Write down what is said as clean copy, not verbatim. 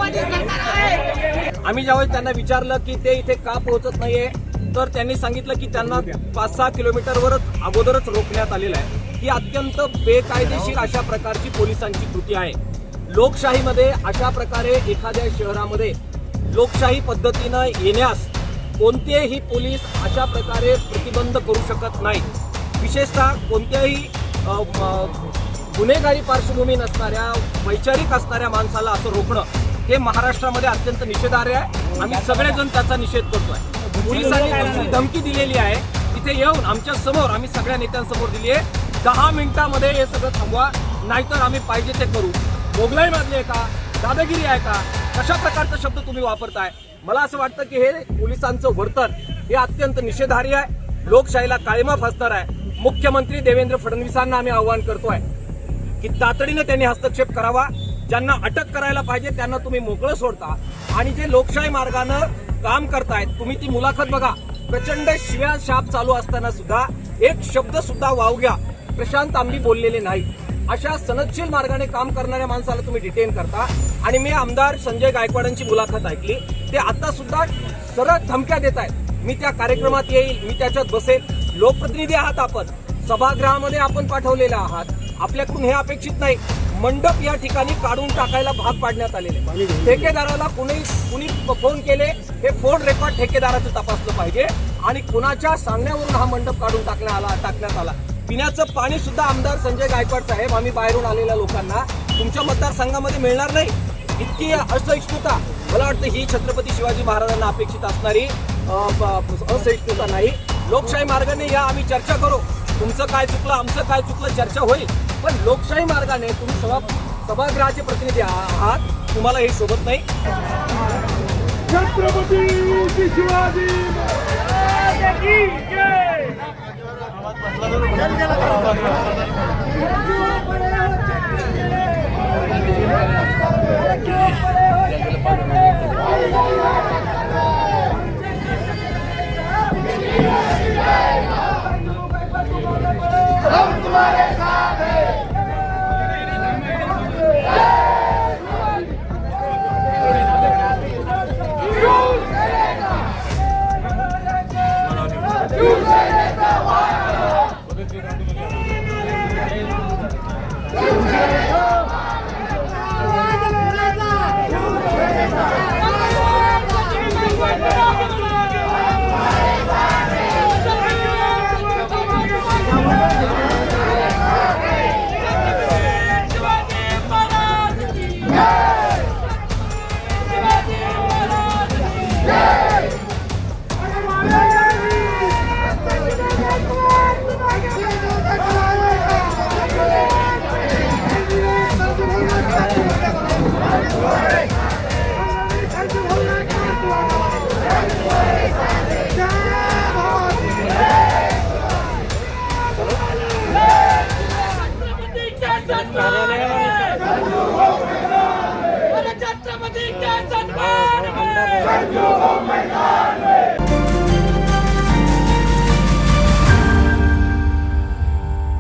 राष्ट्रवादी सरकार आहे। आम्ही ज्यावेळेस त्यांना विचारलं की ते इथे का पोहोचत नाहीये, तर त्यांनी सांगितलं की त्यांना 5-6 किलोमीटरवरच अगोदरच रोखण्यात आलेलं आहे। ही अत्यंत बेकायदेशीर अशा प्रकारची पोलिसांची कृती आहे। लोकशाहीमध्ये अशा प्रकारे एखाद्या शहरामध्ये लोकशाही पद्धतीनं येण्यास कोणतेही पोलीस अशा प्रकारे प्रतिबंध करू शकत नाहीत। विशेषतः कोणत्याही गुन्हेगारी पार्श्वभूमी नसणाऱ्या, वैचारिक असणाऱ्या माणसाला असं रोखणं हे महाराष्ट्रामध्ये अत्यंत निषेधार्ह आहे। आम्ही सगळेजण त्याचा निषेध करतोय। पोलिसांनी धमकी दिलेली आहे, तिथे येऊन आमच्या समोर, आम्ही सगळ्या नेत्यांसमोर दिली आहे, 10 मिनिटांमध्ये हे सगळं थांबवा, नाहीतर आम्ही पाहिजे ते करू। मोगलाई मारली आहे का, दादागिरी आहे का, कशा प्रकारचा शब्द तुम्ही वापरताय? मला असं वाटतं की हे पोलिसांचं वर्तन हे अत्यंत निषेधार्ह आहे, लोकशाहीला काळिमा फासणार आहे। मुख्यमंत्री देवेंद्र फडणवीसांना आम्ही आवाहन करतोय की तातडीने त्यांनी हस्तक्षेप करावा। ज्यांना अटक करायला पाहिजे त्यांना तुम्ही मोकळं सोडता, आणि जे लोकशाही मार्गानं काम करतायत, तुम्ही ती मुलाखत बघा, प्रचंड शिव्या शाप चालू असताना सुद्धा एक शब्द सुद्धा वावग्या प्रशांत आंबी बोललेले नाही। अशा सनदशील मार्गाने काम करणाऱ्या माणसाला तुम्ही डिटेन करता। आणि मी आमदार संजय गायकवाडांची मुलाखत ऐकली, ते आता सुद्धा सरळ धमक्या देत आहेत, मी त्या कार्यक्रमात येईल, मी त्याच्यात बसेल। लोकप्रतिनिधी आहात आपण, सभागृहामध्ये आपण पाठवलेले आहात, आपल्याकडून हे अपेक्षित नाही। मंडप या ठिकाणी काढून टाकायला भाग पाडण्यात आलेले। ठेकेदाराला कुणी फोन केले, हे फोन रेकॉर्ड ठेकेदाराचं तपासलं पाहिजे, आणि कुणाच्या सांगण्यावरून हा मंडप काढून टाकण्यात आला। पिण्याचं पाणी सुद्धा आमदार संजय गायकवाड साहेब, आम्ही बाहेरून आलेल्या लोकांना तुमच्या मतदारसंघामध्ये मिळणार नाही, इतकी असहिष्णुता। मला वाटतं ही छत्रपती शिवाजी महाराजांना अपेक्षित असणारी असहिष्णुता नाही। लोकशाही मार्गाने या, आम्ही चर्चा करू, तुमचं काय चुकलं, आमचं काय चुकलं, चर्चा होईल, पण लोकशाही मार्गाने तुम्ही सभागृहाचे प्रतिनिधी आहात, तुम्हाला हे शोभत नाही। छत्रपती शिवाजी छत्रपती